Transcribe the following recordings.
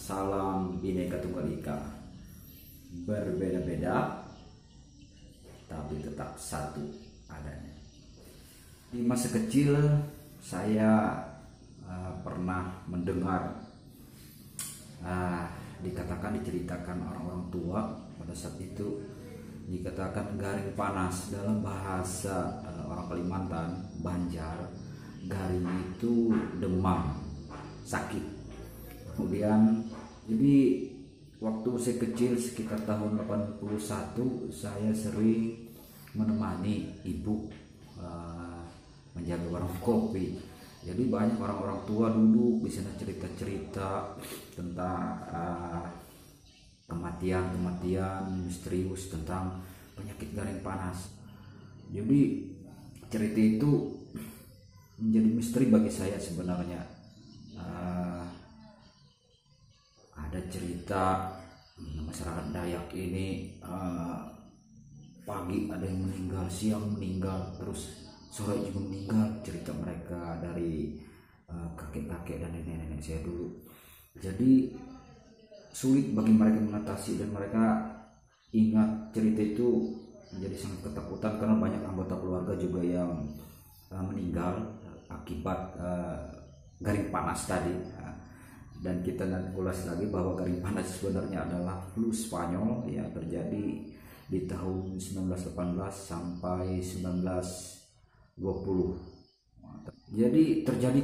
Salam Bhinneka Tunggal Ika. Berbeda-beda tapi tetap satu adanya. Di masa kecil saya pernah mendengar diceritakan orang-orang tua pada saat itu, dikatakan garing panas. Dalam bahasa orang Kalimantan, Banjar, garing itu demam, sakit. Kemudian jadi waktu saya kecil sekitar tahun 81, saya sering menemani ibu menjaga warung kopi. Jadi banyak orang-orang tua duduk di sana cerita-cerita tentang kematian misterius, tentang penyakit garing panas. Jadi cerita itu menjadi misteri bagi saya sebenarnya. Ada cerita masyarakat Dayak ini pagi ada yang meninggal, siang meninggal, terus sore juga meninggal. Cerita mereka dari kakek-kakek dan nenek-nenek saya dulu. Jadi sulit bagi mereka mengatasi, dan mereka ingat cerita itu menjadi sangat ketakutan karena banyak anggota keluarga juga yang meninggal akibat garing panas tadi. Dan kita nanti ulas lagi bahwa garing panas sebenarnya adalah flu Spanyol yang terjadi di tahun 1918 sampai 1920. Jadi terjadi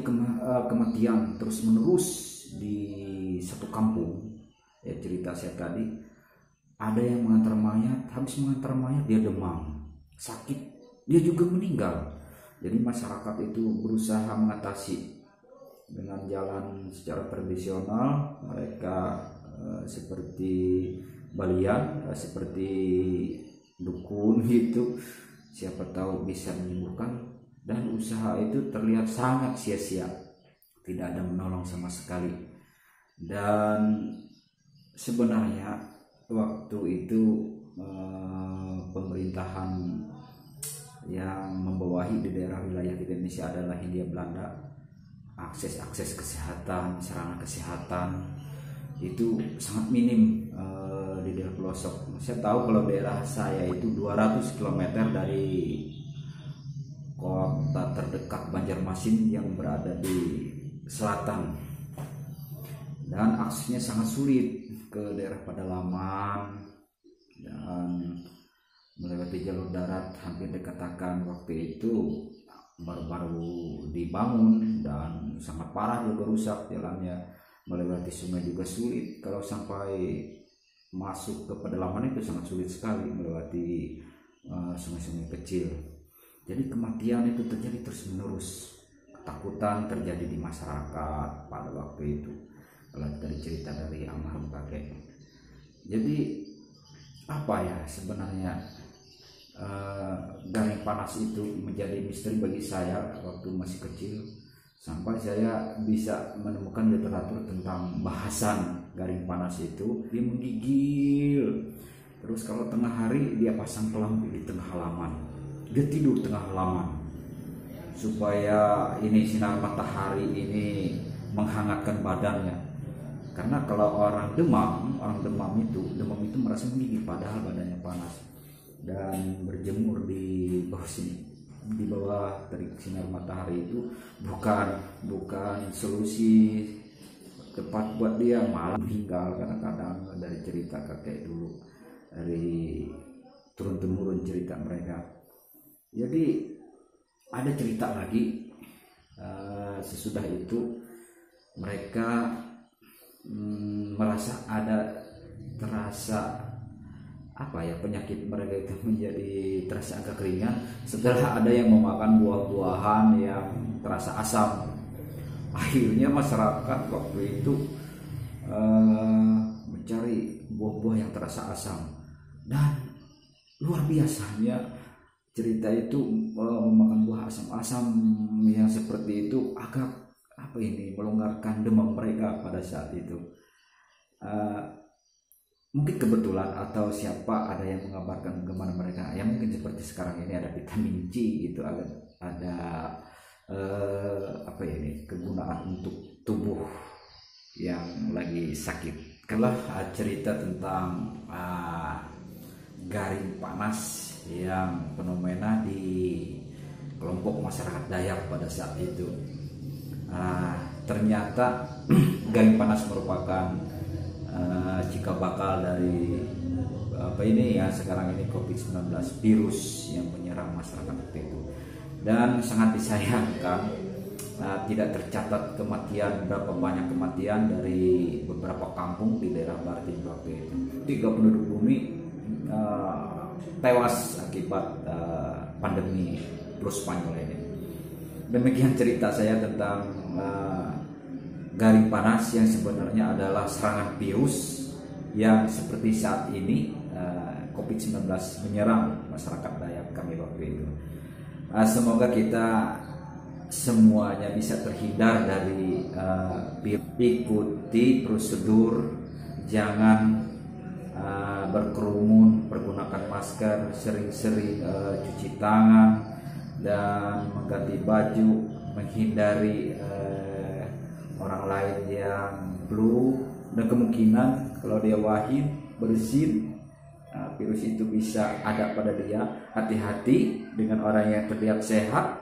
kematian terus menerus di satu kampung. Ya, cerita saya tadi, ada yang mengantar mayat, habis mengantar mayat dia demam, sakit, dia juga meninggal. Jadi masyarakat itu berusaha mengatasi dengan jalan secara tradisional. Mereka seperti balian, seperti dukun gitu, siapa tahu bisa menyembuhkan. Dan usaha itu terlihat sangat sia-sia, tidak ada menolong sama sekali. Dan sebenarnya waktu itu pemerintahan yang membawahi di daerah wilayah di Indonesia adalah Hindia Belanda. Akses kesehatan, sarana kesehatan itu sangat minim di daerah pelosok. Saya tahu kalau daerah saya itu 200 km dari kota terdekat Banjarmasin yang berada di selatan, dan aksesnya sangat sulit ke daerah pedalaman, dan melewati jalur darat hampir dikatakan waktu itu baru-baru dibangun dan sangat parah juga rusak jalannya. Melewati sungai juga sulit. Kalau sampai masuk ke pedalaman itu sangat sulit sekali melewati sungai-sungai kecil. Jadi kematian itu terjadi terus menerus. Ketakutan terjadi di masyarakat pada waktu itu. Kalau dari cerita dari almarhum kakek. Jadi apa ya sebenarnya garing panas itu menjadi misteri bagi saya waktu masih kecil, sampai saya bisa menemukan literatur tentang bahasan garing panas itu. Dia menggigil, terus kalau tengah hari dia pasang lampu di tengah halaman, dia tidur tengah halaman supaya ini sinar matahari ini menghangatkan badannya. Karena kalau orang demam itu merasa menggigil padahal badannya panas. Dan berjemur di bawah sini, di bawah terik sinar matahari itu bukan solusi tepat buat dia, malah meninggal kadang-kadang. Dari cerita kakek dulu, dari turun temurun cerita mereka. Jadi ada cerita lagi sesudah itu mereka merasa terasa penyakit mereka itu menjadi terasa agak ringan setelah ada yang memakan buah-buahan yang terasa asam. Akhirnya masyarakat waktu itu mencari buah-buah yang terasa asam, dan luar biasanya cerita itu memakan buah asam-asam yang seperti itu agak melonggarkan demam mereka pada saat itu. Mungkin kebetulan atau siapa ada yang mengabarkan bagaimana mereka, ya mungkin seperti sekarang ini ada vitamin C gitu, ada kegunaan untuk tubuh yang lagi sakit. Kalau cerita tentang garing panas yang fenomena di kelompok masyarakat Dayak pada saat itu. Ternyata garing panas merupakan cikal bakal dari apa ini ya sekarang ini COVID-19, virus yang menyerang masyarakat waktu itu. Dan sangat disayangkan tidak tercatat kematian, berapa banyak kematian dari beberapa kampung di daerah Barat waktu itu. 3 penduduk bumi tewas akibat pandemi flu Spanyol ini. Demikian cerita saya tentang garing panas yang sebenarnya adalah serangan virus yang seperti saat ini COVID-19 menyerang masyarakat Dayak kami waktu itu. Semoga kita semuanya bisa terhindar dari ikuti prosedur, jangan berkerumun, pergunakan masker, sering-sering cuci tangan dan mengganti baju, menghindari orang lain yang flu, dan kemungkinan kalau dia wahid bersin virus itu bisa ada pada dia. Hati-hati dengan orang yang terlihat sehat,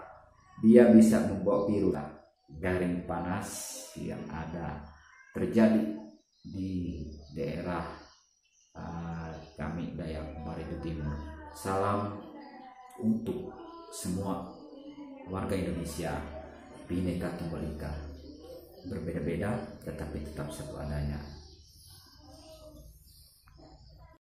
dia bisa membawa virus. Garing panas yang ada terjadi di daerah kami Dayak Baritu Timur. Salam untuk semua warga Indonesia, Bhinneka Tunggal Ika, berbeda-beda tetapi tetap satu adanya.